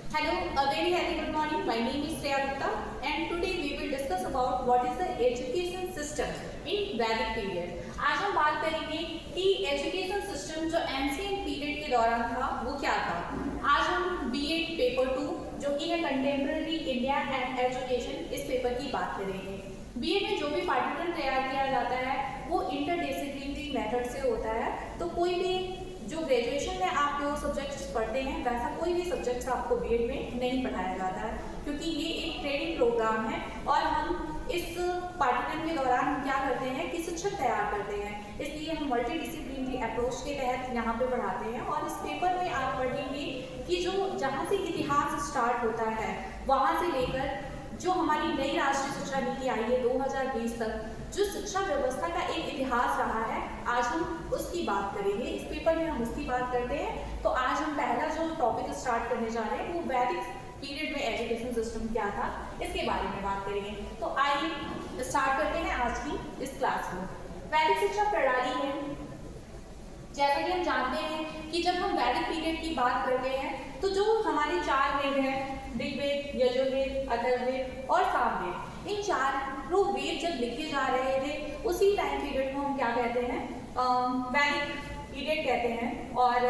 Hello, a very happy good morning. My name is Shreya Gupta and today we will discuss about what is the education system in Vedic period. आज हम बात करेंगे कि education system जो ancient period के दौरान था वो क्या था। आज हम बीएड पेपर 2 जो कि है कंटेम्प्रेरी इंडिया एंड एजुकेशन, इस पेपर की बात करेंगे। बीएड में जो भी पाठ्यक्रम तैयार किया जाता है वो इंटरडिसिप्लिनरी मेथड से होता है। तो कोई भी जो ग्रेजुएशन में आप जो सब्जेक्ट्स पढ़ते हैं वैसा कोई भी सब्जेक्ट्स आपको बीएड में नहीं पढ़ाया जाता है, क्योंकि ये एक ट्रेनिंग प्रोग्राम है और हम इस पाठ्यक्रम के दौरान क्या करते हैं कि शिक्षक तैयार करते हैं। इसलिए हम मल्टी डिसिप्लिनरी अप्रोच के तहत यहाँ पे पढ़ाते हैं। और इस पेपर में आप पढ़ेंगे कि जो जहाँ से इतिहास स्टार्ट होता है वहाँ से लेकर जो हमारी नई राष्ट्रीय शिक्षा नीति आई है 2020 तक, जो शिक्षा व्यवस्था का एक इतिहास रहा है, आज हम उसकी बात करेंगे। इस पेपर में हम उसकी बात करते हैं। तो आज हम पहला जो टॉपिक स्टार्ट करने जा रहे हैं वो वैदिक पीरियड में एजुकेशन सिस्टम क्या था इसके बारे में बात करेंगे। तो आइए स्टार्ट करते हैं आज की इस क्लास को। वैदिक शिक्षा प्रणाली में जैसा कि हम जानते हैं कि जब हम वैदिक पीरियड की बात करते हैं तो जो हमारे 4 वेद हैं, ऋग्वेद, यजुर्वेद, अथर्ववेद और सामवेद, इन चारों वेद जब लिखे जा रहे थे उसी टाइम पीरियड को हम क्या कहते हैं, वैदिक पीरियड कहते हैं। और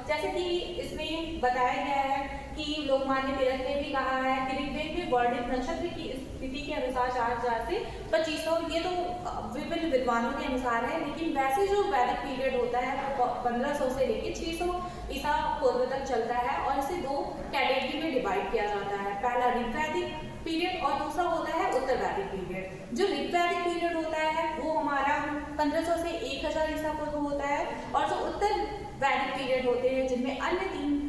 जैसे कि इसमें बताया गया है कि लोकमान्य तिलक ने भी कहा है कि ऋग्वेद में वर्णित नक्षत्र की स्थिति के अनुसार 4000 से 2500, ये तो विभिन्न विद्वानों के अनुसार है, लेकिन वैसे जो वैदिक पीरियड होता है वो 1500 से लेकर 600 ईसा पूर्व तक चलता है और इसे 2 कैटेगरी में डिवाइड किया जाता है। पहला ऋग्वैदिक पीरियड और दूसरा होता है उत्तर वैदिक पीरियड। जो ऋग्वैदिक पीरियड होता है वो हमारा 1500 से 1000 ईसा पूर्व होता है और जो उत्तर वैदिक पीरियड होते हैं जिनमें अन्य 3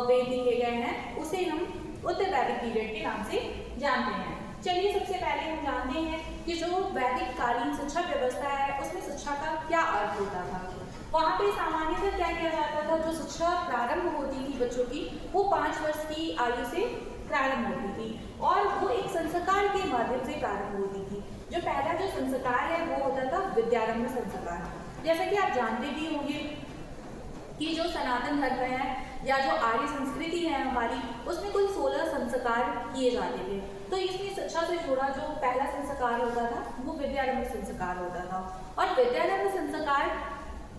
वेद लिखे गए हैं उसे हम उत्तर वैदिक पीरियड के नाम से जानते हैं। चलिए सबसे पहले हम जानते हैं कि जो वैदिक कालीन शिक्षा व्यवस्था है उसमें शिक्षा का क्या अर्थ होता था। वहाँ पे सामान्यतः क्या किया जाता था, जो शिक्षा प्रारंभ होती थी बच्चों की वो 5 वर्ष की आयु से प्रारंभ होती थी और वो एक संस्कार के माध्यम से प्रारंभ होती थी। जो पहला जो संस्कार है वो होता था विद्यारंभ संस्कार। जैसा कि आप जानते भी होंगे कि जो सनातन धर्म है या जो आर्य संस्कृति है हमारी, उसमें कुल 16 संस्कार किए जाते थे। तो इसमें शिक्षा से जुड़ा जो पहला संस्कार होता था वो विद्यारंभ संस्कार होता था और विद्यारंभ संस्कार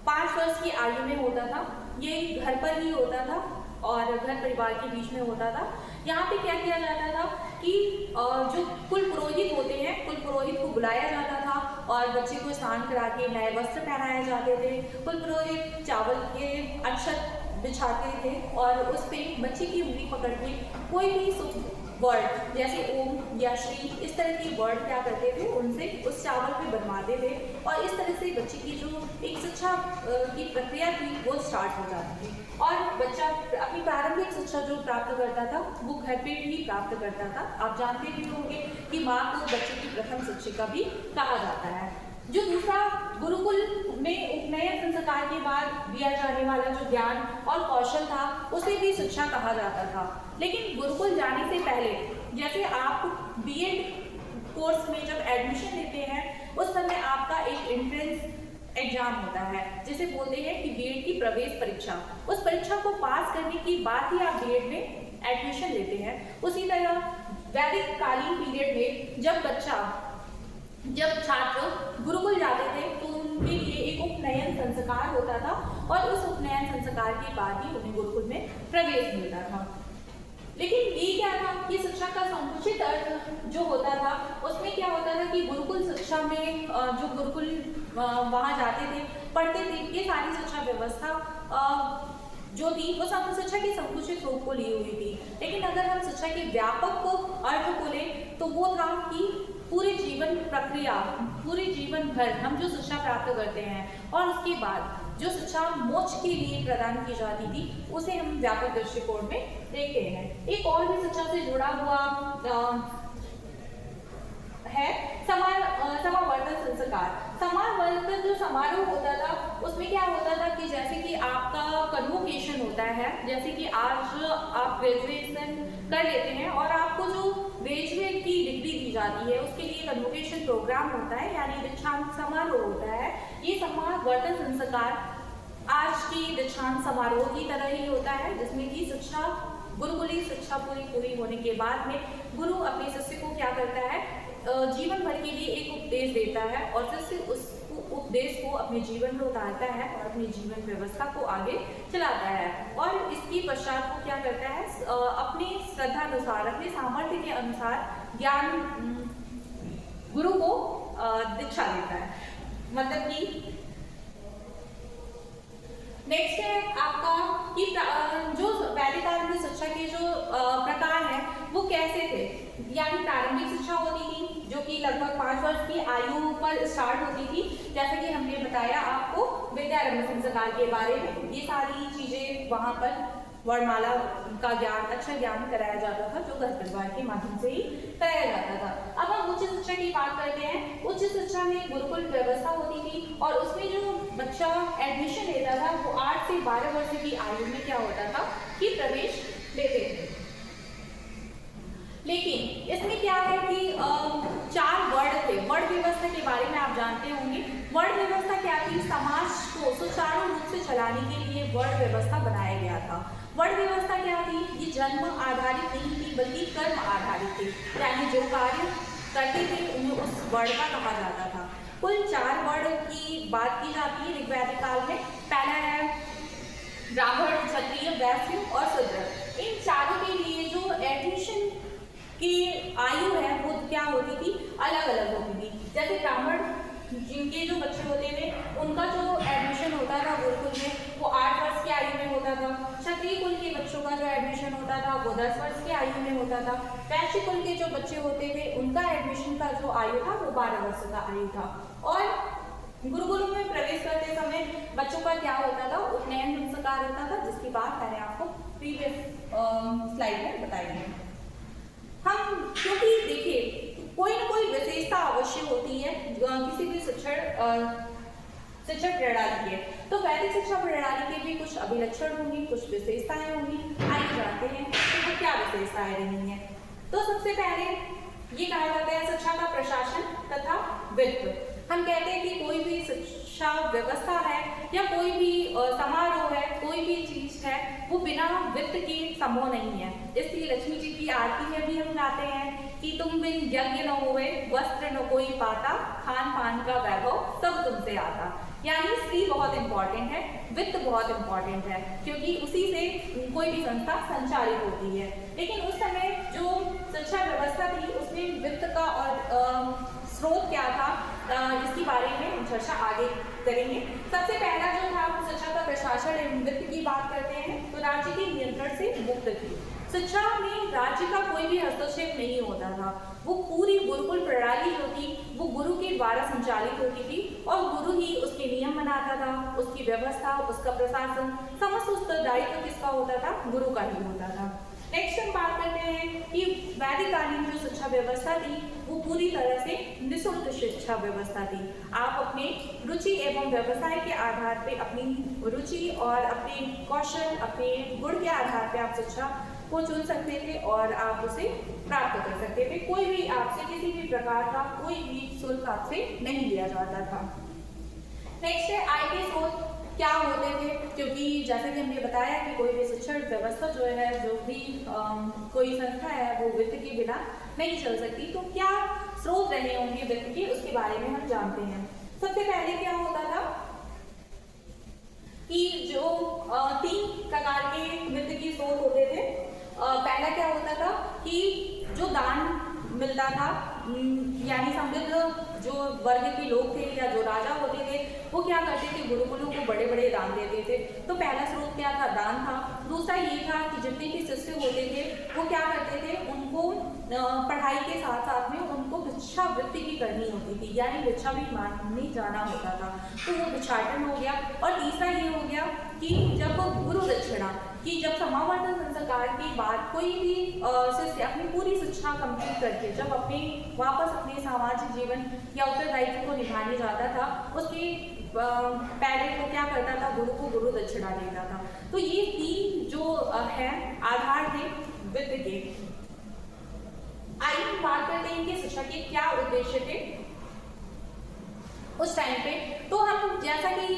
5 वर्ष की आयु में होता था। ये घर पर ही होता था और घर परिवार के बीच में होता था। यहाँ पे क्या किया जाता था कि जो कुल पुरोहित होते हैं, कुल पुरोहित को बुलाया जाता था और बच्चे को स्नान करा के नए वस्त्र पहनाए जाते थे। कुल पुरोहित चावल के अक्षत बिछाते थे और उस पर बच्चे की उंगली पकड़ के कोई भी वर्ड जैसे ओम या श्री इस तरह के वर्ड क्या करते थे उनसे उस चावल पे बनवाते थे और इस तरह से बच्चे की जो एक शिक्षा की प्रक्रिया थी वो स्टार्ट हो जाती थी और बच्चा अपनी प्रारंभिक शिक्षा जो प्राप्त करता था वो घर पे ही प्राप्त करता था। आप जानते भी होंगे कि माँ को बच्चे की प्रथम शिक्षिका भी कहा जाता है। जो दूसरा गुरुकुल में उपनयन संस्कार के बाद दिया जाने वाला जो ज्ञान और कौशल था उसे भी शिक्षा कहा जाता था। लेकिन गुरुकुल जाने से पहले जैसे आप बीएड कोर्स में जब एडमिशन लेते हैं उस समय आपका एक एंट्रेंस एग्जाम होता है जिसे बोलते हैं कि बीएड की प्रवेश परीक्षा। उस परीक्षा को पास करने के बाद ही आप बीएड में एडमिशन लेते हैं। उसी तरह वैदिक कालीन पीरियड में जब छात्र गुरुकुल जाते थे तो उनके लिए एक उपनयन संस्कार होता था और उस उपनयन संस्कार के बाद ही उन्हें गुरुकुल में प्रवेश मिलता था। लेकिन ये क्या था कि शिक्षा का संकुचित अर्थ जो होता था उसमें क्या होता था कि गुरुकुल शिक्षा में जो गुरुकुल वहाँ जाते थे पढ़ते थे, ये सारी शिक्षा व्यवस्था जो थी वो शिक्षा के संकुचित रूप को ली हुई थी। लेकिन अगर हम शिक्षा के व्यापक अर्थ को लें तो वो था कि पूरे जीवन प्रक्रिया, पूरे जीवन भर हम जो शिक्षा प्राप्त करते हैं और उसके बाद जो शिक्षा मोक्ष के लिए प्रदान की जाती थी उसे हम व्यापक दृष्टिकोण में देखते हैं। एक और भी शिक्षा से जुड़ा हुआ है समावर्तन संस्कार। समावर्तन जो समारोह होता था उसमें क्या होता था कि जैसे कि आपका कन्वोकेशन होता है, जैसे कि आज आप ग्रेजुएशन कर लेते हैं और आपको जो ग्रेजुएट की डिग्री दी जाती है उसके लिए कन्वोकेशन प्रोग्राम होता है यानी दीक्षांत समारोह होता है। ये समावर्तन संस्कार आज की दीक्षांत समारोह की तरह ही होता है जिसमें कि शिक्षा गुरुकुलीय शिक्षा पूरी होने के बाद में गुरु अपने शिष्य को क्या करता है, जीवन भर के लिए एक उपदेश देता है और शिष्य उस उपदेश को अपने जीवन में उतारता है और अपनी जीवन व्यवस्था को आगे चलाता है। और इसकी पश्चात वो क्या करता है, अपनी श्रद्धा अनुसार, अपने सामर्थ्य के अनुसार ज्ञान गुरु को दीक्षा देता है। मतलब कि नेक्स्ट है आपका कि जो वैदिक काल में शिक्षा के जो प्रकार हैं वो कैसे थे। यानी प्रारंभिक शिक्षा होती थी जो कि लगभग 5 वर्ष की आयु पर स्टार्ट होती थी, जैसे कि हमने बताया आपको विद्यारंभ संस्कार के बारे में। ये सारी चीजें वहां पर वर्णमाला का ज्ञान, अच्छा ज्ञान कराया जाता था जो घर परिवार के माध्यम से ही कराया जाता था। अब हम उच्च शिक्षा की बात करते हैं। उच्च शिक्षा में गुरुकुल व्यवस्था होती थी और उसमें जो बच्चा एडमिशन लेता था वो 8 से 12 वर्ष की आयु में क्या होता था कि प्रवेश लेते थे। लेकिन इसमें क्या है कि 4 वर्ण थे। वर्ण व्यवस्था के बारे में आप जानते होंगे। वर्ण व्यवस्था क्या थी, समाज को सुचारू रूप से चलाने के लिए वर्ण व्यवस्था बनाया गया था। वर्ण व्यवस्था क्या थी, ये जन्म आधारित नहीं थी बल्कि कर्म आधारित थी, यानी जो कार्य करते थे उन्हें उस वर्ण का कहा जाता था। कुल 4 वर्ण की बात की जाती है ऋग्वैदिक काल में। पहला है ब्राह्मण, क्षत्रिय, वैश्य और शूद्र। इन चारों के लिए जो एडमिशन की आयु है वो क्या होती थी, अलग अलग होती थी। जैसे ब्राह्मण जिनके जो बच्चे होते थे उनका जो एडमिशन होता था गुरुकुल में वो 8 वर्ष की आयु में होता था। क्षत्रिय कुल के बच्चों का जो एडमिशन होता था वो 10 वर्ष की आयु में होता था। वैश्य कुल के जो बच्चे होते थे उनका एडमिशन का जो आयु था वो 12 वर्ष का आयु था। और गुरुकुल में प्रवेश करते समय बच्चों का क्या होता था, उपनयन संस्कार होता था, जिसकी बात मैंने आपको प्रीवियस स्लाइड में बताई है। हम क्योंकि देखिए कोई ना कोई विशेषता अवश्य होती है किसी भी शिक्षा प्रणाली के, तो वैदिक शिक्षा प्रणाली के भी कुछ अभिलक्षण होंगी, कुछ विशेषताएं होंगी। आइए जानते हैं कि वो क्या विशेषताएं रही हैं। तो सबसे पहले ये कहा जाता है शिक्षा का प्रशासन तथा वित्त। हम कहते हैं कि कोई भी शिक्षा व्यवस्था है या कोई भी समारोह है, कोई भी चीज है, वो बिना वित्त के संभव नहीं है। इसलिए लक्ष्मी जी की आरती में भी हम गाते हैं कि तुम बिन यज्ञ न होवे, वस्त्र न कोई पाता, खान पान का वैभव सब तुमसे आता। यानी स्त्री बहुत इंपॉर्टेंट है, वित्त बहुत इंपॉर्टेंट है, क्योंकि उसी से कोई भी संस्था संचालित होती है। लेकिन उस समय जो शिक्षा व्यवस्था थी उसमें वित्त का और स्रोत क्या था, इसके बारे में चर्चा आगे करेंगे। सबसे पहला जो था शिक्षा का प्रशासन एवं वित्त की बात करते हैं तो राज्य के नियंत्रण से मुक्त थी। शिक्षा में राज्य का कोई भी हस्तक्षेप नहीं होता था। वो पूरी गुरुकुल प्रणाली जो थी वो गुरु के द्वारा संचालित होती थी और गुरु ही उसके नियम बनाता था, उसकी व्यवस्था, उसका प्रशासन, समस्त उत्तरदायित्व किसका होता था, गुरु का ही होता था। नेक्स्ट हम बात करते हैं कि वैदिक कालीन जो शिक्षा व्यवस्था थी वो पूरी तरह से निःशुल्क शिक्षा व्यवस्था थी। आप अपने रुचि एवं व्यवसाय के आधार पे, अपनी रुचि और अपने कौशल, अपने गुण के आधार पे आप शिक्षा को चुन सकते थे और आप उसे प्राप्त कर सकते थे। कोई भी आपसे किसी भी प्रकार का कोई भी शुल्क आपसे नहीं लिया जाता था। नेक्स्ट है आय के स्रोत क्या होते थे, क्योंकि जैसे कि हमने बताया कि कोई भी शिक्षण व्यवस्था जो है, जो भी कोई संस्था है वो वित्त के बिना नहीं चल सकती। तो क्या स्रोत रहे होंगे वित्त के, उसके बारे में हम जानते हैं। सबसे पहले क्या होता था कि जो 3 प्रकार के वित्त के स्रोत होते थे। पहला क्या होता था कि जो दान मिलता था, यानी समृद्ध जो वर्ग के लोग थे या जो राजा होते थे वो क्या करते थे, गुरुकुलों को बड़े बड़े दान देते थे। तो पहला स्रोत क्या था, दान था। दूसरा ये था कि जितने भी शिष्य होते थे वो क्या करते थे, उनको पढ़ाई के साथ साथ में उनको भिक्षावृत्ति भी करनी होती थी, यानी भिक्षा भी मांगने जाना होता था। तो वो भिक्षाटन हो गया। और तीसरा ये हो गया कि जब गुरु दक्षिणा, कि जब समावर्तन संस्कार के बाद कोई भी शिष्य अपनी पूरी शिक्षा कंप्लीट करके जब अपने वापस अपने सामाजिक जीवन या उत्तरदायित्व को निभाने जाता था, उसके पहले वो क्या करता था, गुरु को गुरु दक्षिणा देता था। तो ये 3 जो है आधार थे वित्त के। आइए हम बात करते हैं कि शिक्षा के क्या उद्देश्य थे उस टाइम पे। तो हम जैसा कि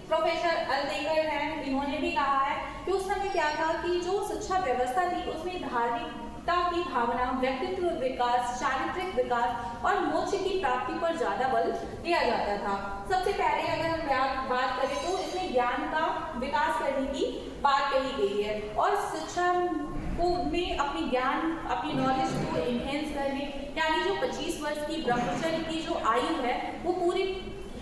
प्रोफेसर अलदेकर हैं, इन्होंने भी कहा है कि उस समय क्या था कि जो शिक्षा व्यवस्था थी उसमें धार्मिकता की भावना, व्यक्तित्व विकास, चारित्रिक विकास और मोक्ष की प्राप्ति पर ज्यादा बल दिया जाता था। सबसे पहले अगर हम बात करें तो इसमें ज्ञान का विकास करने की बात कही गई है और शिक्षा को में अपनी ज्ञान, अपनी नॉलेज को इन्हेंस करने, यानी जो 25 वर्ष की ब्रह्मचर्य की जो आयु है वो पूरी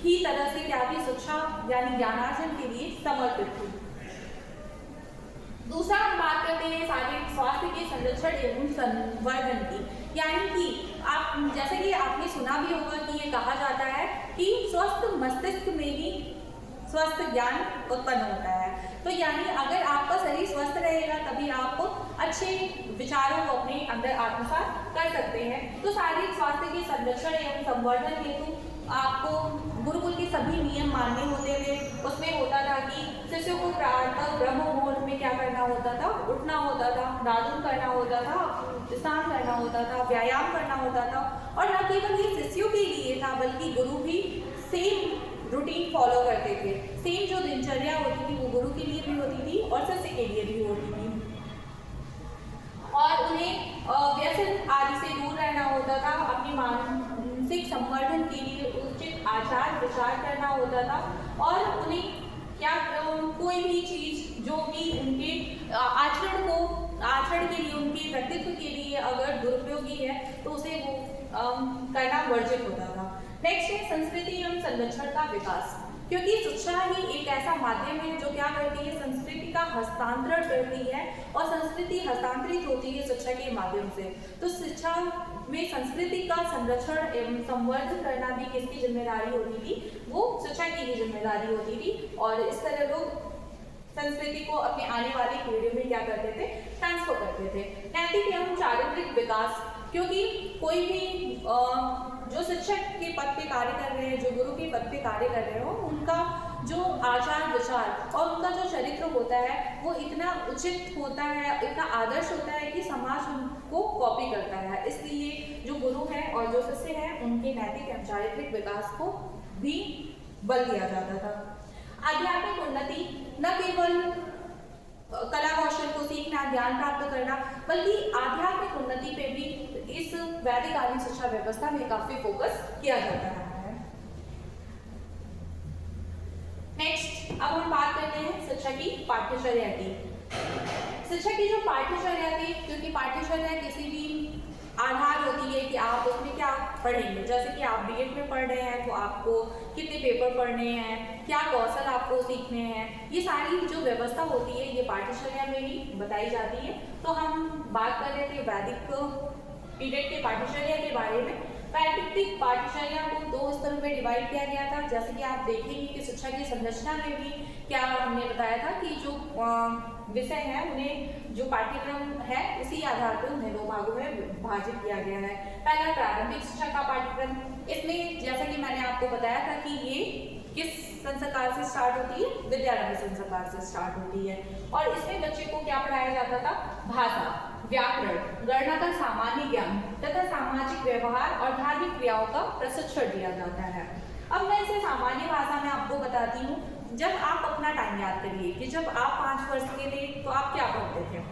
ही तरह से क्या थी, शिक्षा यानी ज्ञानार्जन के लिए समर्पित थी। दूसरा हम बात करते हैं शारीरिक स्वास्थ्य के संरक्षण एवं संवर्धन की, यानी कि आप जैसे कि आपने सुना भी होगा कि ये कहा जाता है कि स्वस्थ मस्तिष्क में ही स्वस्थ ज्ञान उत्पन्न होता है। तो यानी अगर आपका शरीर स्वस्थ रहेगा तभी आप अच्छे विचारों को अपने अंदर आत्मसात कर सकते हैं। तो शारीरिक स्वास्थ्य के संरक्षण एवं संवर्धन हेतु आपको गुरुकुल के सभी नियम मानने होते थे। उसमें होता था कि शिष्यों को प्रातः ब्रह्म मुहूर्त में क्या करना होता था, उठना होता था, दातुन करना होता था, स्नान करना होता था, व्यायाम करना होता था। और न केवल ये शिष्यों के लिए था बल्कि गुरु भी सेम रूटीन फॉलो करते थे। सेम जो दिनचर्या होती थी वो गुरु के लिए भी होती थी और शिष्य के लिए भी होती थी। और उन्हें व्यसन आदि से दूर रहना होता था, अपनी मानसिक संवर्धन के लिए उचित आचार विचार करना होता था और उन्हें क्या कोई भी चीज जो भी उनके आचरण के लिए, उनके व्यक्तित्व के लिए अगर दुरुपयोगी है तो उसे वो करना वर्जित होता था। नेक्स्ट है संस्कृति एवं संरक्षण का विकास, क्योंकि शिक्षा ही एक ऐसा माध्यम है जो क्या करती है, संस्कृति का हस्तांतरण करती है और संस्कृति हस्तांतरित होती है शिक्षा के माध्यम से। तो शिक्षा में संस्कृति का संरक्षण एवं संवर्धन करना भी किसकी जिम्मेदारी होती थी, वो शिक्षा की ही जिम्मेदारी होती थी। और इस तरह लोग संस्कृति को अपने आने वाली पीढ़ी में क्या करते थे, ट्रांसफर करते थे। नैतिक एवं चारित्रिक विकास, क्योंकि कोई भी जो शिक्षक के पद पे कार्य कर रहे हैं, जो गुरु के पद पे कार्य कर रहे हो, उनका जो आचार विचार और उनका जो चरित्र होता है वो इतना उचित होता है, इतना आदर्श होता है कि समाज उनको कॉपी करता है। इसलिए जो गुरु हैं और जो शिष्य हैं उनके नैतिक एवं चारित्रिक विकास को भी बल दिया जाता था। आध्यात्मिक उन्नति न केवल कला कौशल को सीखना, ज्ञान प्राप्त करना, बल्कि आध्यात्मिक उन्नति पे भी इस वैदिककालीन शिक्षा व्यवस्था में काफी फोकस किया जाता है। नेक्स्ट अब हम बात करते हैं शिक्षा की पाठ्यचर्या की। शिक्षा की जो पाठ्यचर्या थी, क्योंकि पाठ्यचर्या किसी भी आधार होती है कि आप उसमें क्या पढ़ेंगे। जैसे कि आप बीएड में पढ़ रहे हैं तो आपको कितने पेपर पढ़ने हैं, क्या कौशल आपको सीखने हैं, ये सारी जो व्यवस्था होती है ये पाठ्यचर्या में ही बताई जाती है। तो हम बात कर रहे थे वैदिक पीरियड के पाठ्यचर्या के बारे में। वैदिक पाठ्यचर्या को 2 स्तरों में डिवाइड किया गया था। जैसे कि आप देखेंगे कि शिक्षा की संरचना में भी क्या हमने बताया था कि जो विषय है उन्हें, जो पाठ्यक्रम है उसी आधार पर उन्हें 2 भागों में विभाजित किया गया है। पहला प्रारंभिक शिक्षा का पाठ्यक्रम, इसमें जैसा कि मैंने आपको बताया था कि ये किस संस्कार से स्टार्ट होती है, विद्यारंभ संस्कार से स्टार्ट होती है। और इसमें बच्चे को क्या पढ़ाया जाता था, भाषा, व्याकरण, गणना का सामान्य ज्ञान तथा सामाजिक व्यवहार और धार्मिक क्रियाओं का प्रशिक्षण दिया जाता है। अब मैं इसे सामान्य भाषा में आपको बताती हूँ। जब आप अपना टाइम याद करिए कि जब आप 5 वर्ष के थे तो आप क्या पढ़ते थे,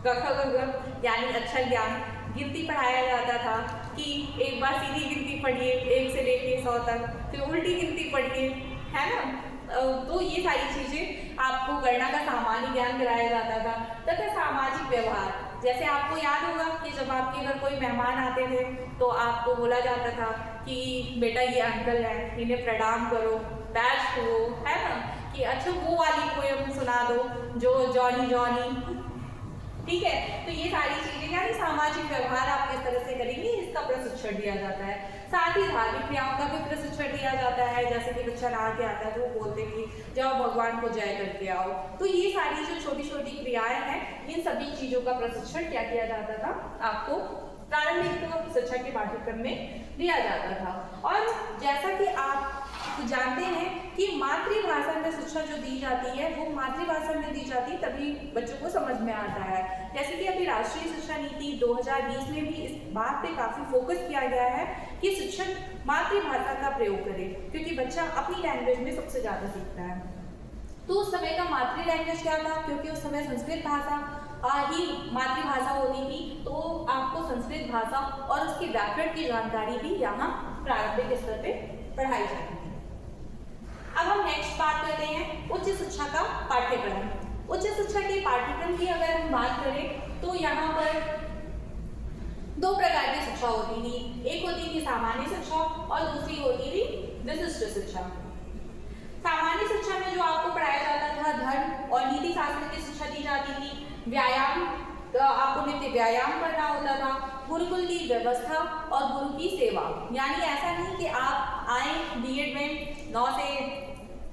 क ख ग घ यानी अक्षर ज्ञान, गिनती पढ़ाया जाता था कि एक बार सीधी गिनती पढ़िए 1 से लेके 100 तक, फिर उल्टी गिनती पढ़िए, है ना। तो ये सारी चीजें आपको गणना का सामान्य ज्ञान कराया जाता था। तथा सामाजिक व्यवहार, जैसे आपको याद होगा कि जब आपके घर कोई मेहमान आते थे तो आपको बोला जाता था कि बेटा ये अंकल है, इन्हें प्रणाम करो, पैर छुओ, है ना, कि अच्छा वो वाली पोएम सुना दो जो जॉनी जॉनी, ठीक है। तो ये सारी चीजें यानी सामाजिक व्यवहार आप किस तरह से करेंगे इसका प्रशिक्षण दिया जाता है। साथ ही धार्मिक क्रियाओं का भी प्रशिक्षण दिया जाता है। जैसे कि बच्चा नहा के आता है तो वो बोलते कि जाओ भगवान को जय करके आओ। तो ये सारी जो छोटी छोटी क्रियाएं हैं, इन सभी चीजों का प्रशिक्षण क्या किया जाता था, आपको प्रारंभिक शिक्षा के पाठ्यक्रम में दिया जाता था। और जैसा कि आप जानते हैं कि मातृभाषा में शिक्षा जो दी जाती है वो मातृभाषा में दी जाती है, तभी बच्चों को समझ में आता है। जैसे कि अभी राष्ट्रीय शिक्षा नीति 2020 में भी इस बात पे काफी फोकस किया गया है कि शिक्षक मातृभाषा का प्रयोग करे, क्योंकि बच्चा अपनी लैंग्वेज में सबसे ज्यादा सीखता है। तो उस समय का मातृ लैंग्वेज क्या था, क्योंकि उस समय संस्कृत भाषा ही मातृभाषा होती थी, तो आपको संस्कृत भाषा और उसके व्याकरण की जानकारी भी यहाँ प्रारंभिक स्तर पे पढ़ाई जाती थी। अब हम नेक्स्ट बात करते हैं उच्च शिक्षा का पाठ्यक्रम। उच्च शिक्षा के पाठ्यक्रम की अगर हम बात करें तो यहाँ पर दो प्रकार की शिक्षा होती थी। एक होती थी सामान्य शिक्षा और दूसरी होती थी विशिष्ट शिक्षा। सामान्य शिक्षा में जो आपको पढ़ाया जाता था धर्म और नीति शास्त्र की शिक्षा दी जाती थी। व्यायाम, तो आपको नित्य व्यायाम करना होता था। गुरुकुल की व्यवस्था और गुरु की सेवा, यानी ऐसा नहीं कि आप आए बीएड में 9 से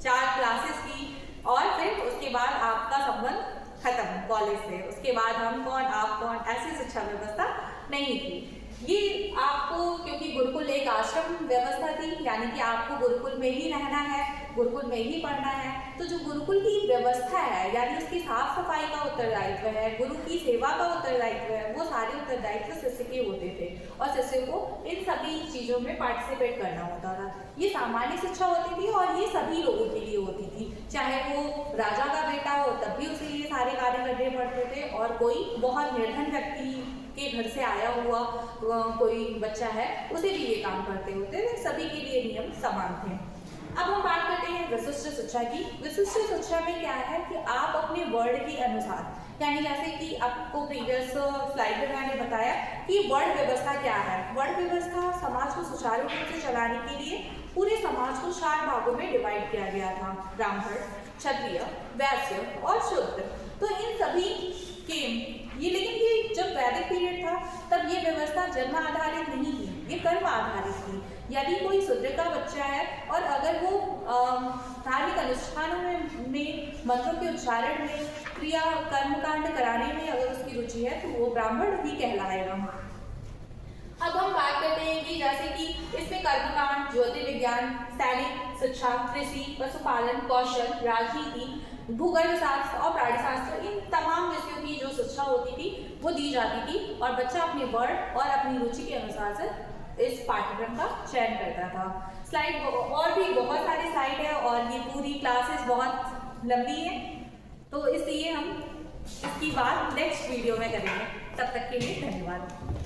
4 क्लासेस की और फिर उसके बाद आपका संबंध खत्म कॉलेज से, उसके बाद हम कौन आप कौन, ऐसी शिक्षा व्यवस्था नहीं थी। ये आपको, क्योंकि गुरुकुल एक आश्रम व्यवस्था थी, यानी कि आपको गुरुकुल में ही रहना है, गुरुकुल में ही पढ़ना है, तो जो गुरुकुल की व्यवस्था है, यानी उसकी साफ सफाई का उत्तरदायित्व है, गुरु की सेवा का उत्तरदायित्व है, वो सारे उत्तरदायित्व शिष्य के होते थे और शिष्य को इन सभी चीज़ों में पार्टिसिपेट करना होता था। ये सामान्य शिक्षा होती थी और ये सभी लोगों के लिए होती थी, चाहे वो राजा का बेटा हो तब भी उसके लिए सारे कार्य करने पड़ते थे, और कोई बहुत निर्धन व्यक्ति के घर से आया हुआ कोई बच्चा है उसे भी ये काम करते होते थे, सभी के लिए नियम समान थे। अब हम बात करते हैं विशिष्ट शिक्षा की। विशिष्ट शिक्षा में क्या है कि आप अपने वर्ड के अनुसार, यानी जैसे कि आपको प्रीवियस स्लाइड में मैंने बताया कि वर्ण व्यवस्था क्या है। वर्ण व्यवस्था समाज को सुचारू रूप से चलाने के लिए पूरे समाज को 4 भागों में डिवाइड किया गया था, ब्राह्मण, क्षत्रिय, वैश्य और शूद्र। तो इन सभी के ये, लेकिन ये जब वैदिक पीरियड था तब ये व्यवस्था जन्म आधारित नहीं थी, ये कर्म आधारित थी। यदि कोई शूद्र का बच्चा है और अगर वो धार्मिक अनुष्ठानों में मंत्रों के उच्चारण में, क्रिया कर्मकांड कराने में अगर उसकी रुचि है तो वो ब्राह्मण ही कहलाएगा। अब हम बात करते हैं कि जैसे कि इसमें कर्मकांड, ज्योतिर्विज्ञान, सैनिक शिक्षा, कृषि, पशुपालन, कौशल, राजनीति, भूगर्भ शास्त्र और प्राणीशास्त्र, इन तमाम विषयों की जो शिक्षा होती थी वो दी जाती थी और बच्चा अपने वर्ड और अपनी रुचि के अनुसार से इस पाठ्यक्रम का चयन करता था। स्लाइड और भी बहुत सारी स्लाइड है और ये पूरी क्लासेस बहुत लंबी है, तो इसलिए हम इसकी बात नेक्स्ट वीडियो में करेंगे। तब तक के लिए धन्यवाद।